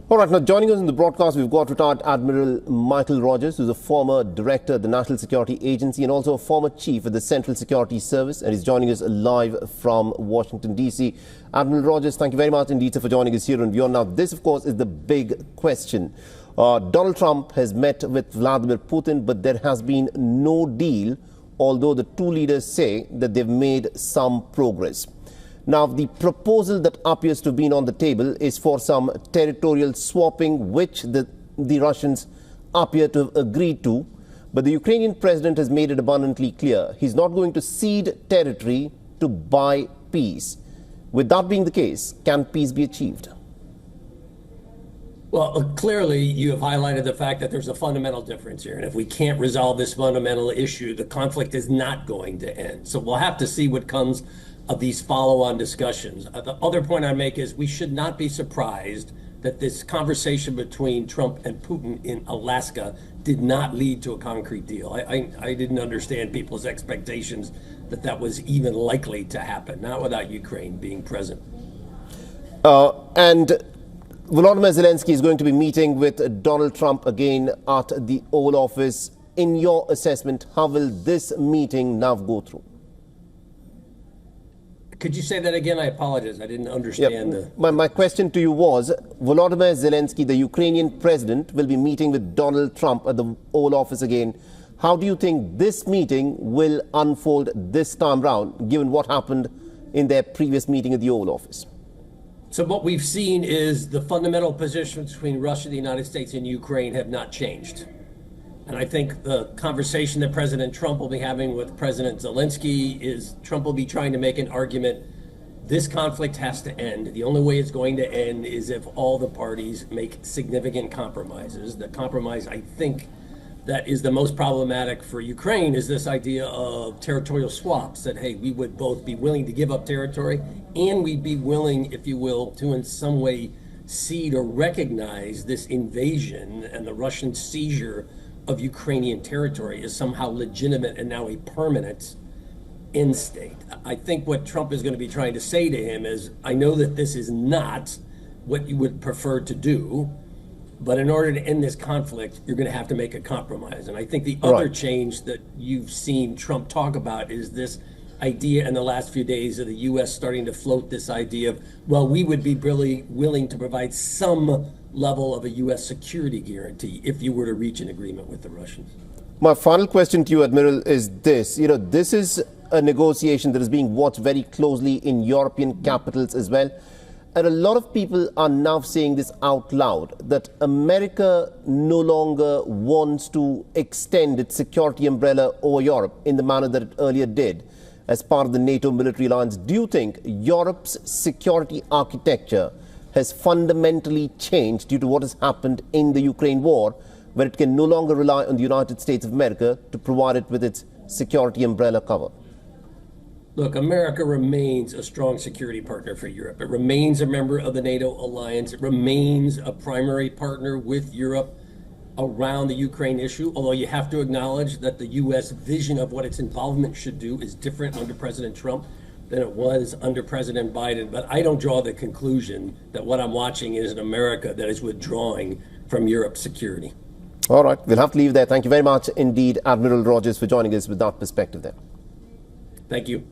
All right, now joining us in the broadcast, we've got retired Admiral Michael Rogers, who's a former director of the National Security Agency and also a former chief of the Central Security Service, and he's joining us live from Washington, D.C. Admiral Rogers, thank you very much indeed for joining us here on WION. Now, this, of course, is the big question. Donald Trump has met with Vladimir Putin, but there has been no deal, although the two leaders say that they've made some progress. Now, the proposal that appears to have been on the table is for some territorial swapping, which the Russians appear to have agreed to. But the Ukrainian president has made it abundantly clear he's not going to cede territory to buy peace. With that being the case, can peace be achieved? Well, clearly, you have highlighted the fact that there's a fundamental difference here. And if we can't resolve this fundamental issue, the conflict is not going to end. So we'll have to see what comes of these follow-on discussions. The other point I make is we should not be surprised that this conversation between Trump and Putin in Alaska did not lead to a concrete deal. I didn't understand people's expectations that that was even likely to happen, not without Ukraine being present. And Volodymyr Zelensky is going to be meeting with Donald Trump again at the Oval Office. In your assessment, how will this meeting now go through? Could you say that again? I apologize. I didn't understand. My question to you was, Volodymyr Zelensky, the Ukrainian president, will be meeting with Donald Trump at the Oval Office again. How do you think this meeting will unfold this time round, given what happened in their previous meeting at the Oval Office? So what we've seen is the fundamental positions between Russia, the United States, and Ukraine have not changed. And I think the conversation that President Trump will be having with President Zelensky is Trump will be trying to make an argument. This conflict has to end. The only way it's going to end is if all the parties make significant compromises. The compromise, I think, that is the most problematic for Ukraine is this idea of territorial swaps, that, hey, we would both be willing to give up territory and we'd be willing, if you will, to in some way cede or recognize this invasion and the Russian seizure of Ukrainian territory is somehow legitimate and now a permanent end state. I think what Trump is going to be trying to say to him is, I know that this is not what you would prefer to do, but in order to end this conflict, you're going to have to make a compromise. And I think the other change that you've seen Trump talk about is this idea in the last few days of the U.S. starting to float this idea of, well, we would be really willing to provide some level of a U.S. security guarantee if you were to reach an agreement with the Russians. My final question to you, Admiral, is this. This is a negotiation that is being watched very closely in European capitals as well. And a lot of people are now saying this out loud, that America no longer wants to extend its security umbrella over Europe in the manner that it earlier did as part of the NATO military alliance. Do you think Europe's security architecture has fundamentally changed due to what has happened in the Ukraine war, where it can no longer rely on the United States of America to provide it with its security umbrella cover? Look, America remains a strong security partner for Europe. It remains a member of the NATO alliance. It remains a primary partner with Europe around the Ukraine issue, although you have to acknowledge that the U.S. vision of what its involvement should do is different under President Trump than it was under President Biden. But I don't draw the conclusion that what I'm watching is an America that is withdrawing from Europe's security. All right, we'll have to leave there. Thank you very much indeed, Admiral Rogers, for joining us with that perspective there. Thank you.